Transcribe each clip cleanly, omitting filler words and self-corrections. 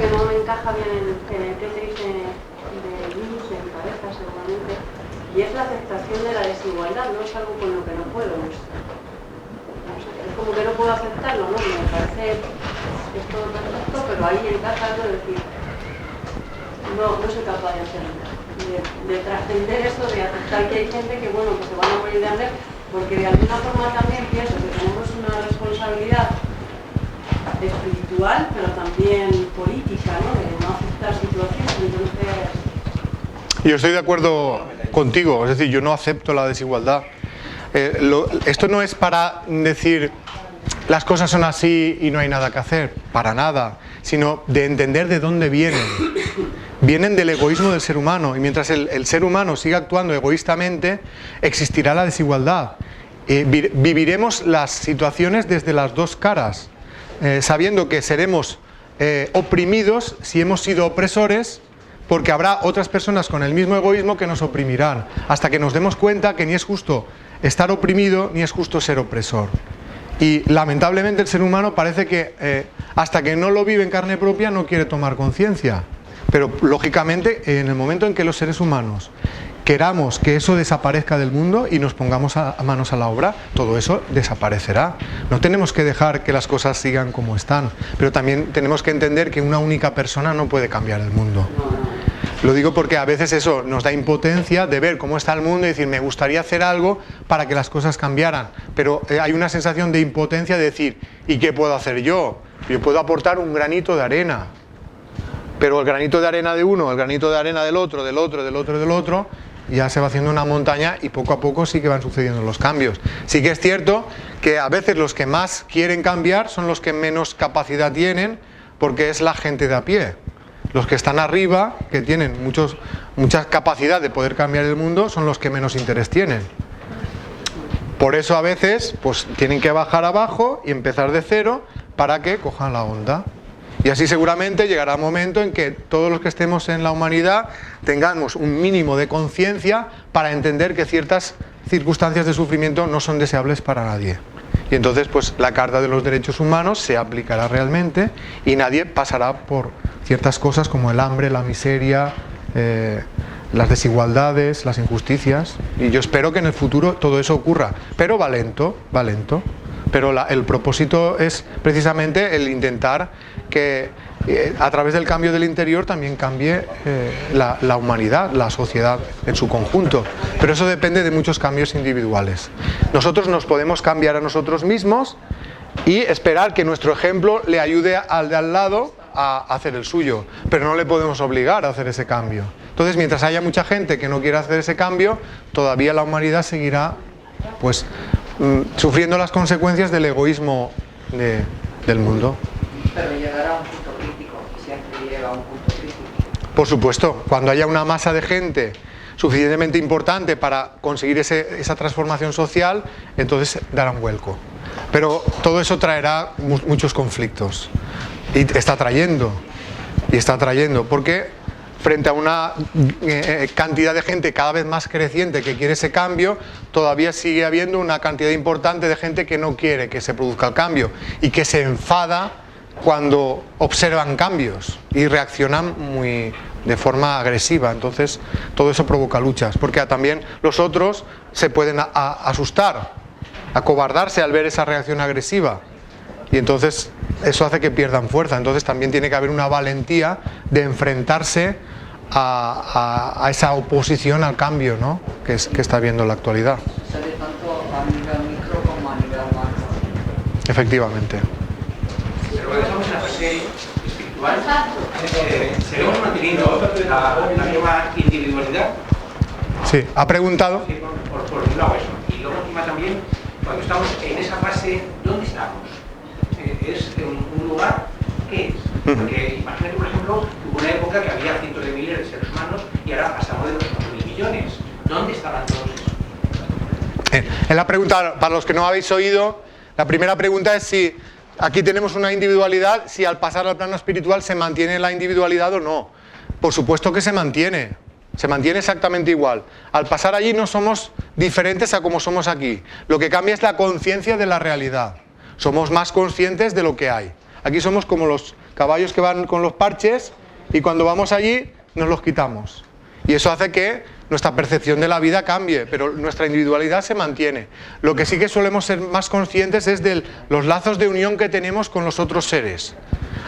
que no me encaja bien en el que te dice de niños, de mi pareja seguramente, y es la aceptación de la desigualdad, no es algo con lo que no puedo. No sé, es como que no puedo aceptarlo, ¿no? Me parece es todo perfecto, pero ahí encaja algo de decir, no soy capaz de hacerlo, de trascender eso, de aceptar que hay gente que, bueno, pues se van a morir de hambre, porque de alguna forma también pienso que tenemos una responsabilidad espiritual, pero también política, ¿no? De no aceptar situaciones. Entonces, yo estoy de acuerdo contigo, es decir, yo no acepto la desigualdad. Esto no es para decir las cosas son así y no hay nada que hacer, para nada, sino de entender de dónde vienen. Vienen del egoísmo del ser humano, y mientras el ser humano siga actuando egoístamente, existirá la desigualdad. Viviremos las situaciones desde las dos caras, sabiendo que seremos oprimidos si hemos sido opresores, porque habrá otras personas con el mismo egoísmo que nos oprimirán, hasta que nos demos cuenta que ni es justo estar oprimido ni es justo ser opresor. Y lamentablemente el ser humano parece que hasta que no lo vive en carne propia no quiere tomar conciencia. Pero lógicamente en el momento en que los seres humanos queramos que eso desaparezca del mundo y nos pongamos manos a la obra, todo eso desaparecerá. No tenemos que dejar que las cosas sigan como están, pero también tenemos que entender que una única persona no puede cambiar el mundo. Lo digo porque a veces eso nos da impotencia de ver cómo está el mundo y decir, me gustaría hacer algo para que las cosas cambiaran, pero hay una sensación de impotencia de decir, ¿y qué puedo hacer yo? Yo puedo aportar un granito de arena, pero el granito de arena de uno, el granito de arena del otro, del otro, del otro, del otro, ya se va haciendo una montaña y poco a poco sí que van sucediendo los cambios. Sí que es cierto que a veces los que más quieren cambiar son los que menos capacidad tienen, porque es la gente de a pie. Los que están arriba, que tienen mucha capacidad de poder cambiar el mundo, son los que menos interés tienen. Por eso a veces pues tienen que bajar abajo y empezar de cero para que cojan la onda. Y así seguramente llegará un momento en que todos los que estemos en la humanidad tengamos un mínimo de conciencia para entender que ciertas circunstancias de sufrimiento no son deseables para nadie. Y entonces pues la Carta de los Derechos Humanos se aplicará realmente y nadie pasará por ciertas cosas como el hambre, la miseria, las desigualdades, las injusticias. Y yo espero que en el futuro todo eso ocurra, pero va lento, va lento. Pero el propósito es precisamente el intentar que a través del cambio del interior también cambie la humanidad, la sociedad en su conjunto. Pero eso depende de muchos cambios individuales. Nosotros nos podemos cambiar a nosotros mismos y esperar que nuestro ejemplo le ayude al de al lado a hacer el suyo, pero no le podemos obligar a hacer ese cambio. Entonces, mientras haya mucha gente que no quiera hacer ese cambio, todavía la humanidad seguirá pues sufriendo las consecuencias del egoísmo del mundo. Pero llegará a un punto crítico, siempre llega a un punto crítico. Por supuesto, cuando haya una masa de gente suficientemente importante para conseguir esa transformación social, entonces dará un vuelco. Pero todo eso traerá muchos conflictos. Y está trayendo, porque frente a una cantidad de gente cada vez más creciente que quiere ese cambio, todavía sigue habiendo una cantidad importante de gente que no quiere que se produzca el cambio y que se enfada cuando observan cambios y reaccionan de forma agresiva. Entonces todo eso provoca luchas, porque también los otros se pueden asustar, acobardarse al ver esa reacción agresiva, y entonces eso hace que pierdan fuerza. Entonces también tiene que haber una valentía de enfrentarse a esa oposición al cambio, ¿no? que está habiendo en la actualidad. Sale tanto a nivel micro como a nivel macro. Efectivamente. Pero cuando estamos en la fase espiritual, ¿seguimos manteniendo la misma individualidad? Sí, ha preguntado. Sí, por un lado eso. Y luego encima también, cuando estamos en esa fase, ¿dónde estamos? ¿Es un lugar? ¿Qué es? Porque imagínate, por ejemplo, hubo una época que había cientos de miles de seres humanos y ahora pasamos de los 4.000 millones. ¿Dónde estaban todos esos? En la pregunta, para los que no habéis oído, la primera pregunta es si aquí tenemos una individualidad, si al pasar al plano espiritual se mantiene la individualidad o no. Por supuesto que se mantiene exactamente igual. Al pasar allí no somos diferentes a como somos aquí. Lo que cambia es la conciencia de la realidad. Somos más conscientes de lo que hay. Aquí somos como los caballos que van con los parches y cuando vamos allí nos los quitamos. Y eso hace que nuestra percepción de la vida cambie, pero nuestra individualidad se mantiene. Lo que sí que solemos ser más conscientes es de los lazos de unión que tenemos con los otros seres.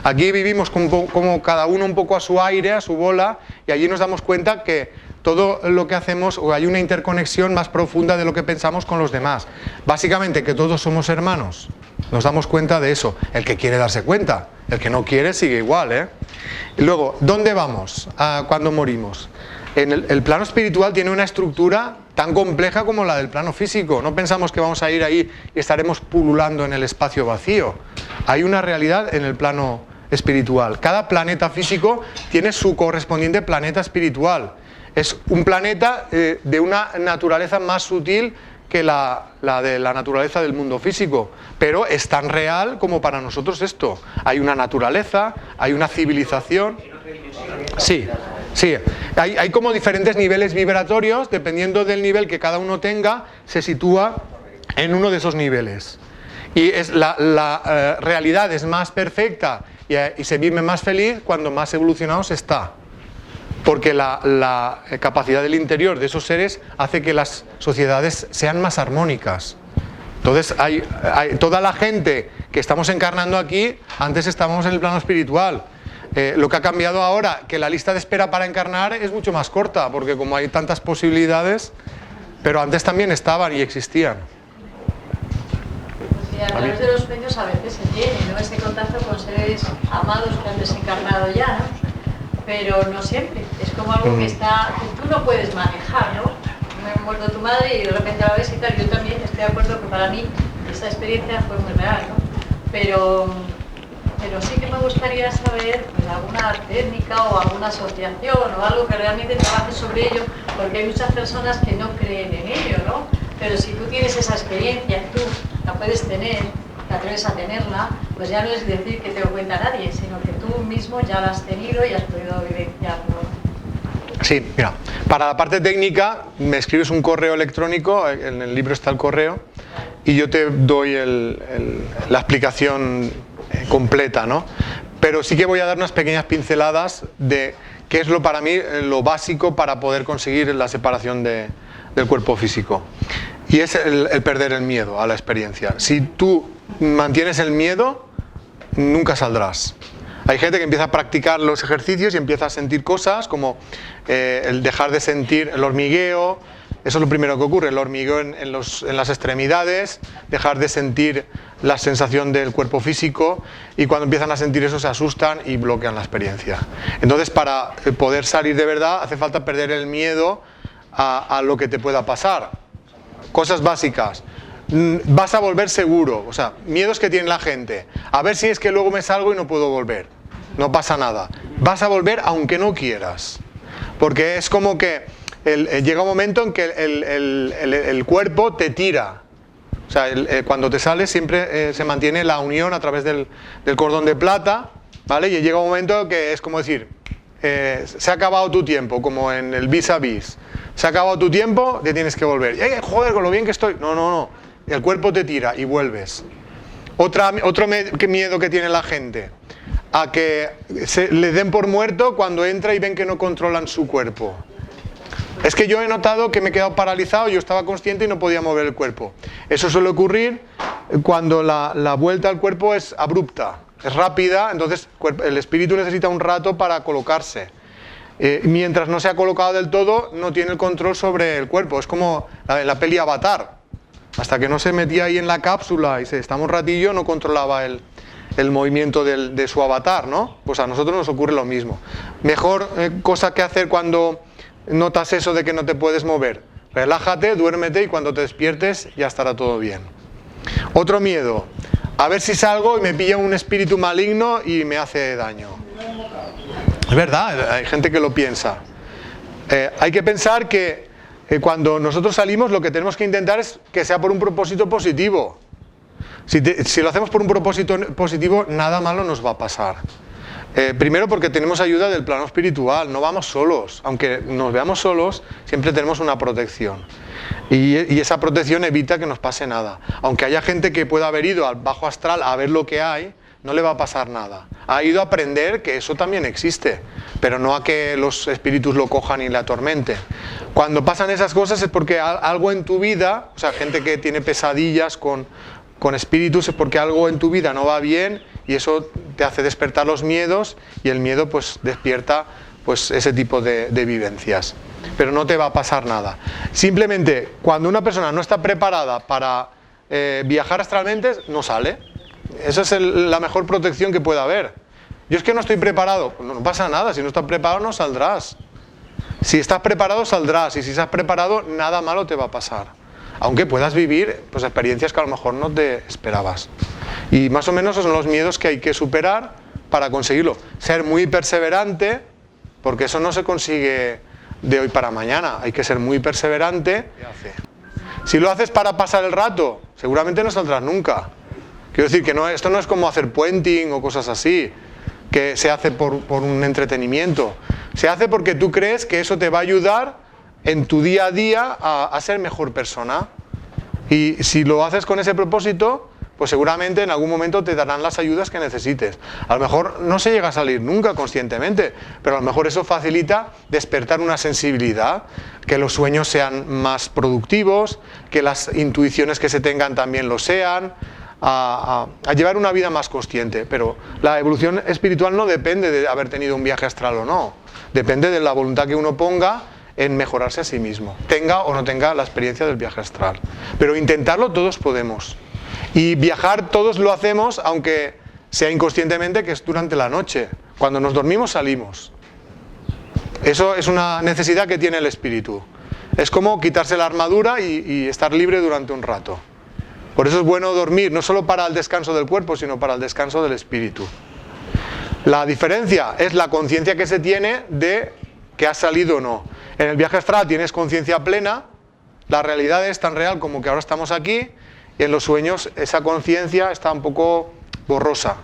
Aquí vivimos como cada uno un poco a su aire, a su bola, y allí nos damos cuenta que todo lo que hacemos, o hay una interconexión más profunda de lo que pensamos con los demás. Básicamente que todos somos hermanos. Nos damos cuenta de eso. El que quiere darse cuenta, el que no quiere sigue igual, ¿eh? Y luego, ¿dónde vamos cuando morimos? El plano espiritual tiene una estructura tan compleja como la del plano físico. No pensamos que vamos a ir ahí y estaremos pululando en el espacio vacío. Hay una realidad en el plano espiritual. Cada planeta físico tiene su correspondiente planeta espiritual. Es un planeta de una naturaleza más sutil que la de la naturaleza del mundo físico, pero es tan real como para nosotros esto. Hay una naturaleza, hay una civilización. Sí, sí. Hay como diferentes niveles vibratorios, dependiendo del nivel que cada uno tenga, se sitúa en uno de esos niveles. Y la realidad es más perfecta y se vive más feliz cuando más evolucionado se está. Porque la capacidad del interior de esos seres hace que las sociedades sean más armónicas. Entonces, toda la gente que estamos encarnando aquí, antes estábamos en el plano espiritual. Lo que ha cambiado ahora, que la lista de espera para encarnar es mucho más corta, porque como hay tantas posibilidades, pero antes también estaban y existían. Pues sí, a través de los sueños a veces se tiene, ¿no? Ese contacto con seres amados que han desencarnado ya, ¿no? Pero no siempre, es como algo que tú no puedes manejar, ¿no? Me ha muerto tu madre y de repente la ves y tal. Yo también estoy de acuerdo que para mí esta experiencia fue muy real, ¿no? Pero sí que me gustaría saber pues, alguna técnica o alguna asociación o algo que realmente trabaje sobre ello, porque hay muchas personas que no creen en ello, ¿no? Pero si tú tienes esa experiencia, tú la puedes tener, te atreves a tenerla, pues ya no es decir que te lo cuenta nadie, sino que tú mismo ya la has tenido y has podido vivenciarlo. Sí, mira, para la parte técnica me escribes un correo electrónico, en el libro está el correo, y yo te doy la explicación completa, ¿no? Pero sí que voy a dar unas pequeñas pinceladas de qué es para mí lo básico para poder conseguir la separación del cuerpo físico. Y es el perder el miedo a la experiencia. Si tú mantienes el miedo, nunca saldrás. Hay gente que empieza a practicar los ejercicios y empieza a sentir cosas como el dejar de sentir el hormigueo. Eso es lo primero que ocurre, el hormigueo en las extremidades, dejar de sentir la sensación del cuerpo físico, y cuando empiezan a sentir eso se asustan y bloquean la experiencia. Entonces, para poder salir de verdad hace falta perder el miedo a lo que te pueda pasar. Cosas básicas. Vas a volver seguro, o sea, miedos que tiene la gente. A ver si es que luego me salgo y no puedo volver. No pasa nada. Vas a volver aunque no quieras. Porque es como que llega un momento en que el cuerpo te tira. O sea, cuando te sales siempre se mantiene la unión a través del cordón de plata, ¿vale? Y llega un momento que es como decir, se ha acabado tu tiempo, como en el vis a vis. Se ha acabado tu tiempo, te tienes que volver. Joder, con lo bien que estoy. No. El cuerpo te tira y vuelves. Otro miedo que tiene la gente, a que le den por muerto cuando entra y ven que no controlan su cuerpo. Es que yo he notado que me he quedado paralizado, yo estaba consciente y no podía mover el cuerpo. Eso suele ocurrir cuando la vuelta al cuerpo es abrupta, es rápida, entonces el espíritu necesita un rato para colocarse. Mientras no se ha colocado del todo, no tiene el control sobre el cuerpo. Es como la peli Avatar. Hasta que no se metía ahí en la cápsula y se estaba un ratillo, no controlaba el movimiento de su avatar, ¿no? Pues a nosotros nos ocurre lo mismo. Mejor cosa que hacer cuando notas eso de que no te puedes mover. Relájate, duérmete y cuando te despiertes ya estará todo bien. Otro miedo. A ver si salgo y me pilla un espíritu maligno y me hace daño. Es verdad, hay gente que lo piensa. Hay que pensar que cuando nosotros salimos lo que tenemos que intentar es que sea por un propósito positivo. Si lo hacemos por un propósito positivo, nada malo nos va a pasar. Primero porque tenemos ayuda del plano espiritual, no vamos solos. Aunque nos veamos solos, siempre tenemos una protección. Y esa protección evita que nos pase nada. Aunque haya gente que pueda haber ido al bajo astral a ver lo que hay, no le va a pasar nada. Ha ido a aprender que eso también existe, pero no a que los espíritus lo cojan y le atormenten. Cuando pasan esas cosas es porque algo en tu vida, o sea, gente que tiene pesadillas con espíritus, es porque algo en tu vida no va bien y eso te hace despertar los miedos y el miedo pues despierta pues ese tipo de vivencias. Pero no te va a pasar nada. Simplemente, cuando una persona no está preparada para viajar astralmente, no sale. Esa es la mejor protección que puede haber. Yo es que no estoy preparado. Pues no pasa nada, si no estás preparado no saldrás. Si estás preparado saldrás, y si estás preparado nada malo te va a pasar. Aunque puedas vivir pues experiencias que a lo mejor no te esperabas. Y más o menos esos son los miedos que hay que superar para conseguirlo. Ser muy perseverante, porque eso no se consigue de hoy para mañana. Hay que ser muy perseverante. Si lo haces para pasar el rato, seguramente no saldrás nunca. Quiero decir que esto no es como hacer puenting o cosas así, que se hace por un entretenimiento. Se hace porque tú crees que eso te va a ayudar en tu día a día a ser mejor persona. Y si lo haces con ese propósito, pues seguramente en algún momento te darán las ayudas que necesites. A lo mejor no se llega a salir nunca conscientemente, pero a lo mejor eso facilita despertar una sensibilidad, que los sueños sean más productivos, que las intuiciones que se tengan también lo sean, a llevar una vida más consciente. Pero la evolución espiritual no depende de haber tenido un viaje astral o no, depende de la voluntad que uno ponga en mejorarse a sí mismo, tenga o no tenga la experiencia del viaje astral. Pero intentarlo todos podemos. Y viajar todos lo hacemos, aunque sea inconscientemente, que es durante la noche. Cuando nos dormimos salimos. Eso es una necesidad que tiene el espíritu. Es como quitarse la armadura y estar libre durante un rato. Por eso es bueno dormir, no solo para el descanso del cuerpo, sino para el descanso del espíritu. La diferencia es la conciencia que se tiene de que has salido o no. En el viaje astral tienes conciencia plena, la realidad es tan real como que ahora estamos aquí, y en los sueños esa conciencia está un poco borrosa,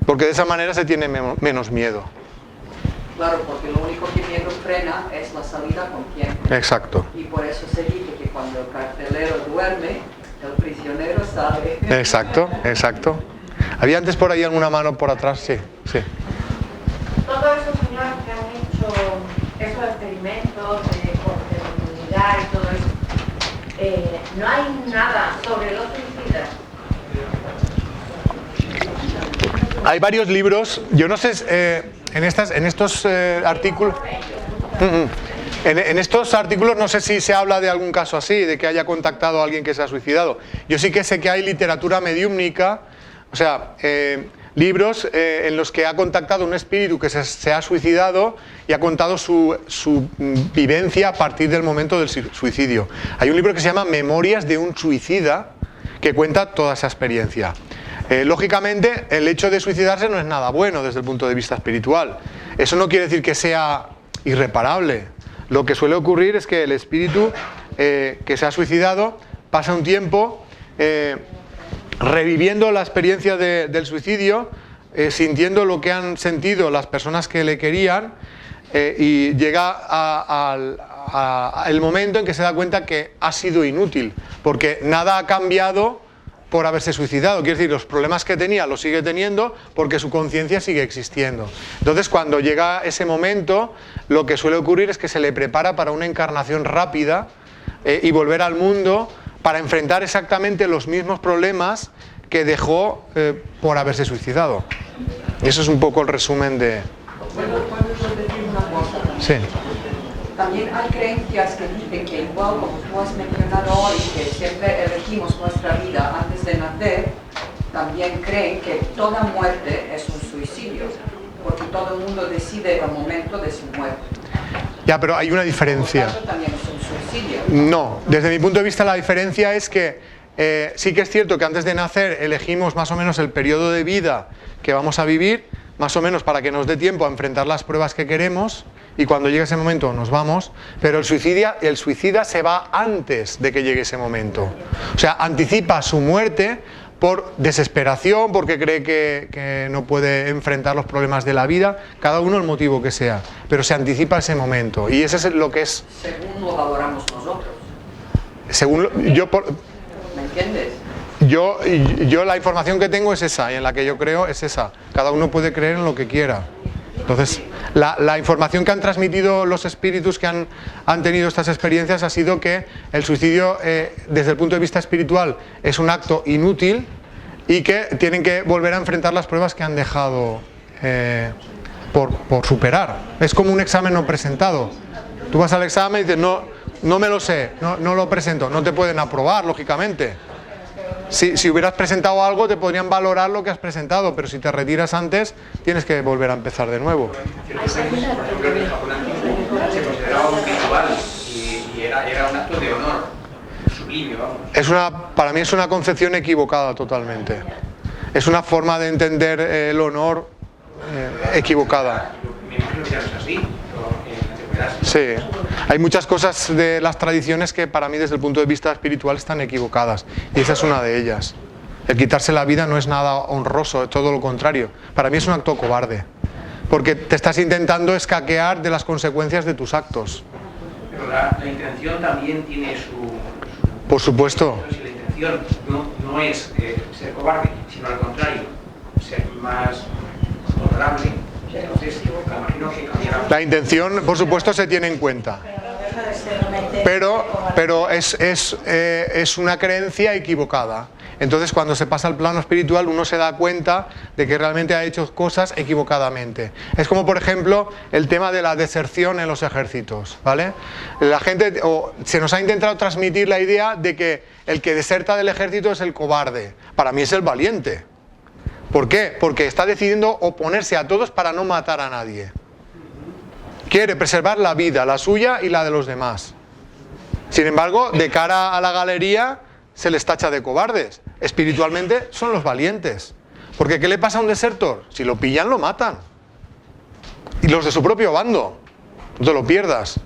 porque de esa manera se tiene menos miedo. Claro, porque lo único que miedo frena es la salida consciente. Exacto. Y por eso se dice que cuando el carcelero duerme, el prisionero sale. Exacto, exacto. ¿Había antes por ahí alguna mano por atrás? Sí, sí. Todo eso, señor, que han hecho esos experimentos de comunidad y todo eso, no hay nada sobre los suicidas. Hay varios libros, yo no sé, en estos artículos... En estos artículos no sé si se habla de algún caso así, de que haya contactado a alguien que se ha suicidado. Yo sí que sé que hay literatura mediúmnica, o sea, libros en los que ha contactado un espíritu que se ha suicidado y ha contado su vivencia a partir del momento del suicidio. Hay un libro que se llama Memorias de un suicida, que cuenta toda esa experiencia. Lógicamente, el hecho de suicidarse no es nada bueno desde el punto de vista espiritual. Eso no quiere decir que sea irreparable. Lo que suele ocurrir es que el espíritu que se ha suicidado pasa un tiempo reviviendo la experiencia del suicidio, sintiendo lo que han sentido las personas que le querían, y llega al momento en que se da cuenta que ha sido inútil, porque nada ha cambiado por haberse suicidado. Quiere decir, los problemas que tenía los sigue teniendo porque su conciencia sigue existiendo. Entonces, cuando llega ese momento, lo que suele ocurrir es que se le prepara para una encarnación rápida y volver al mundo para enfrentar exactamente los mismos problemas que dejó por haberse suicidado. Y eso es un poco el resumen de... ¿Puedo decir una cosa? Sí. También hay creencias que dicen que igual como tú has mencionado hoy, que siempre elegimos nuestra vida antes de nacer, también creen que toda muerte es un suicidio, porque todo el mundo decide el momento de su muerte. Ya, pero hay una diferencia. Por lo tanto, también es un suicidio. No, desde mi punto de vista la diferencia es que sí que es cierto que antes de nacer elegimos más o menos el periodo de vida que vamos a vivir, más o menos para que nos dé tiempo a enfrentar las pruebas que queremos, y cuando llegue ese momento nos vamos, pero el suicida se va antes de que llegue ese momento. O sea, anticipa su muerte por desesperación, porque cree que no puede enfrentar los problemas de la vida, cada uno el motivo que sea, pero se anticipa ese momento, y ese es lo que es... Según lo valoramos nosotros. Según yo... ¿Me entiendes? Yo la información que tengo es esa, y en la que yo creo es esa. Cada uno puede creer en lo que quiera. Entonces, la información que han transmitido los espíritus que han tenido estas experiencias ha sido que el suicidio, desde el punto de vista espiritual, es un acto inútil y que tienen que volver a enfrentar las pruebas que han dejado por superar. Es como un examen no presentado. Tú vas al examen y dices, no me lo sé, no lo presento. No te pueden aprobar, lógicamente. Si hubieras presentado algo, te podrían valorar lo que has presentado, pero si te retiras antes, tienes que volver a empezar de nuevo. Por ejemplo, en el Japón antiguo se consideraba un ritual y era un acto de honor, sublime, vamos. Para mí es una concepción equivocada totalmente. Es una forma de entender el honor equivocada. Me imagino que ya no es así, pero en la antigüedad sí. Hay muchas cosas de las tradiciones que para mí desde el punto de vista espiritual están equivocadas, y esa es una de ellas. El quitarse la vida no es nada honroso, es todo lo contrario. Para mí es un acto cobarde, porque te estás intentando escaquear de las consecuencias de tus actos. Pero la intención también tiene su... Por supuesto. Si la intención no es ser cobarde, sino al contrario, ser más honorable, entonces me imagino que cambiará. La intención, por supuesto, se tiene en cuenta. Pero es una creencia equivocada. Entonces, cuando se pasa al plano espiritual, uno se da cuenta de que realmente ha hecho cosas equivocadamente. Es como, por ejemplo, el tema de la deserción en los ejércitos, ¿vale? La gente, se nos ha intentado transmitir la idea de que el que deserta del ejército es el cobarde. Para mí es el valiente. ¿Por qué? Porque está decidiendo oponerse a todos para no matar a nadie. Quiere preservar la vida, la suya y la de los demás. Sin embargo, de cara a la galería, se les tacha de cobardes. Espiritualmente son los valientes. Porque ¿qué le pasa a un desertor? Si lo pillan, lo matan. Y los de su propio bando. No te lo pierdas.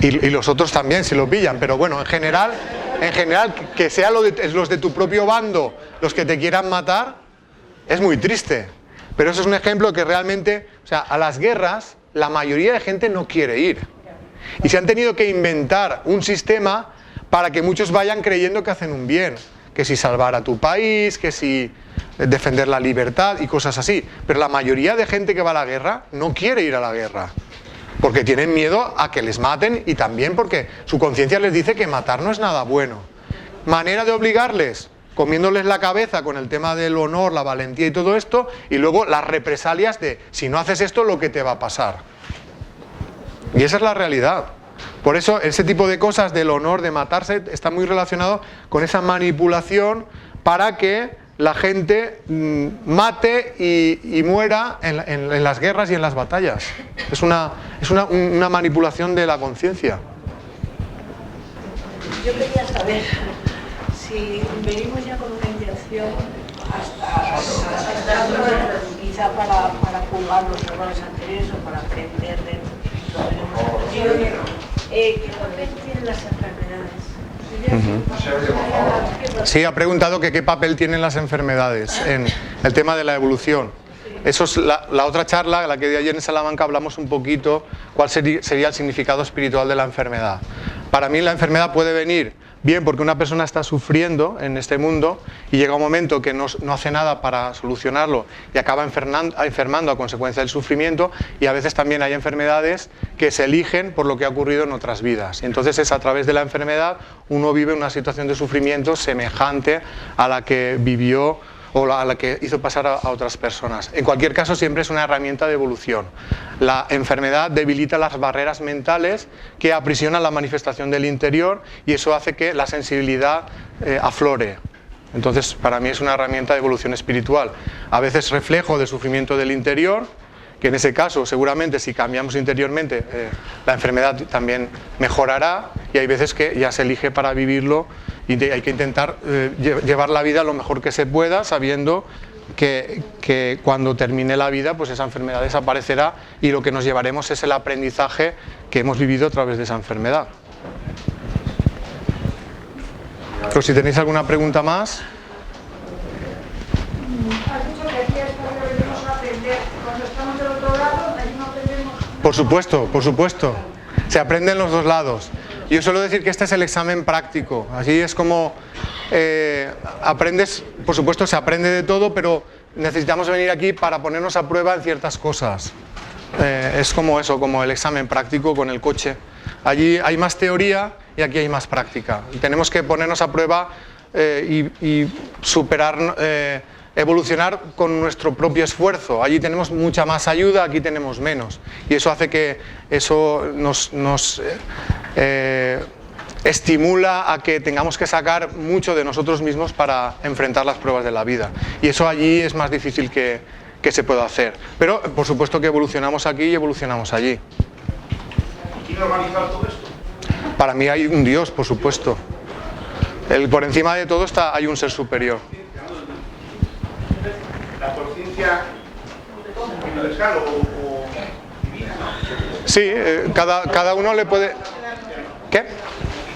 Y los otros también, si lo pillan. Pero bueno, en general que sean los de tu propio bando los que te quieran matar, es muy triste. Pero eso es un ejemplo que realmente, o sea, a las guerras la mayoría de gente no quiere ir. Y se han tenido que inventar un sistema para que muchos vayan creyendo que hacen un bien. Que si salvar a tu país, que si defender la libertad y cosas así. Pero la mayoría de gente que va a la guerra no quiere ir a la guerra. Porque tienen miedo a que les maten y también porque su conciencia les dice que matar no es nada bueno. Manera de obligarles, comiéndoles la cabeza con el tema del honor, la valentía y todo esto, y luego las represalias de si no haces esto, lo que te va a pasar. Y esa es la realidad. Por eso ese tipo de cosas del honor, de matarse, está muy relacionado con esa manipulación para que la gente mate y muera en las guerras y en las batallas. Es una manipulación de la conciencia. Yo quería saber si venimos ya con una intención quizá para juzgar los errores anteriores o para aprender de lo que hemos aprendido. ¿Qué papel tienen las enfermedades? Sí, ha preguntado que qué papel tienen las enfermedades en el tema de la evolución. Eso es la otra charla, la que de ayer en Salamanca hablamos un poquito, cuál sería el significado espiritual de la enfermedad. Para mí la enfermedad puede venir bien porque una persona está sufriendo en este mundo y llega un momento que no hace nada para solucionarlo y acaba enfermando a consecuencia del sufrimiento, y a veces también hay enfermedades que se eligen por lo que ha ocurrido en otras vidas. Entonces es a través de la enfermedad uno vive una situación de sufrimiento semejante a la que vivió o a la que hizo pasar a otras personas. En cualquier caso, siempre es una herramienta de evolución. La enfermedad debilita las barreras mentales que aprisionan la manifestación del interior y eso hace que la sensibilidad aflore. Entonces, para mí es una herramienta de evolución espiritual. A veces reflejo del sufrimiento del interior, que en ese caso, seguramente, si cambiamos interiormente, la enfermedad también mejorará, y hay veces que ya se elige para vivirlo y hay que intentar llevar la vida lo mejor que se pueda, sabiendo que cuando termine la vida, pues esa enfermedad desaparecerá y lo que nos llevaremos es el aprendizaje que hemos vivido a través de esa enfermedad. Pero si tenéis alguna pregunta más. Has dicho que aquí es cuando venimos a aprender. Cuando estamos del otro lado, allí no aprendemos. Por supuesto, por supuesto. Se aprende en los dos lados. Yo suelo decir que este es el examen práctico. Así es como aprendes, por supuesto se aprende de todo, pero necesitamos venir aquí para ponernos a prueba en ciertas cosas. Es como eso, como el examen práctico con el coche. Allí hay más teoría y aquí hay más práctica. Tenemos que ponernos a prueba y superar, evolucionar con nuestro propio esfuerzo. Allí tenemos mucha más ayuda, aquí tenemos menos. Y eso hace que eso nos estimula a que tengamos que sacar mucho de nosotros mismos para enfrentar las pruebas de la vida. Y eso allí es más difícil que se pueda hacer. Pero por supuesto que evolucionamos aquí y evolucionamos allí. ¿Quién ha organizado todo esto? Para mí hay un Dios, por supuesto. Por encima de todo hay un ser superior. La conciencia universal o divina, ¿no? Sí, cada uno le puede... ¿Qué?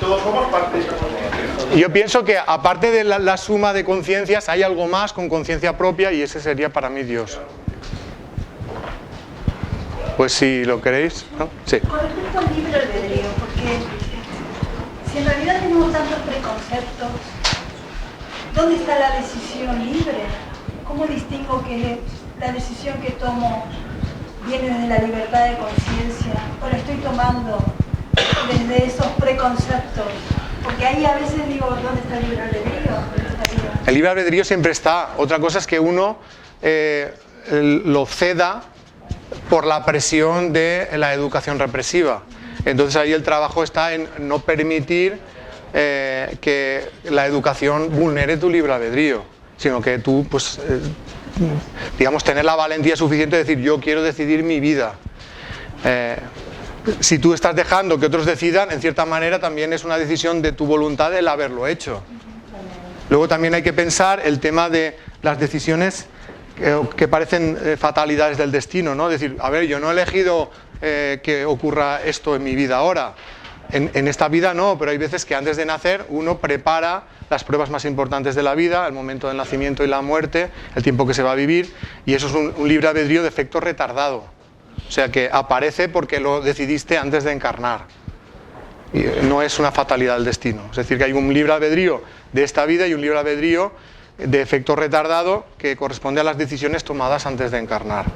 Todos somos parte de esa conciencia. Yo pienso que aparte de la suma de conciencias hay algo más con conciencia propia y ese sería para mí Dios. Pues si lo queréis, ¿no? Sí. Con respecto al libre albedrío, porque si en realidad tenemos tantos preconceptos, ¿dónde está la decisión libre? ¿Cómo distingo que la decisión que tomo viene desde la libertad de conciencia o la estoy tomando desde esos preconceptos? Porque ahí a veces digo, ¿dónde está el libre albedrío? El libre albedrío siempre está. Otra cosa es que uno lo ceda por la presión de la educación represiva. Entonces ahí el trabajo está en no permitir que la educación vulnere tu libre albedrío, sino que tú, pues, digamos, tener la valentía suficiente de decir, yo quiero decidir mi vida. Si tú estás dejando que otros decidan, en cierta manera también es una decisión de tu voluntad el haberlo hecho. Luego también hay que pensar el tema de las decisiones que parecen fatalidades del destino, ¿no? Es decir, a ver, yo no he elegido que ocurra esto en mi vida ahora. En esta vida no, pero hay veces que antes de nacer uno prepara las pruebas más importantes de la vida, el momento del nacimiento y la muerte, el tiempo que se va a vivir, y eso es un libre albedrío de efecto retardado. O sea que aparece porque lo decidiste antes de encarnar. Y no es una fatalidad del destino. Es decir, que hay un libre albedrío de esta vida y un libre albedrío de efecto retardado que corresponde a las decisiones tomadas antes de encarnar.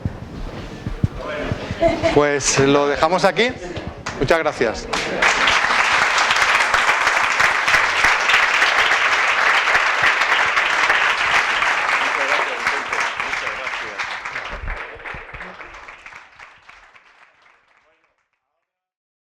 Pues lo dejamos aquí. Muchas gracias.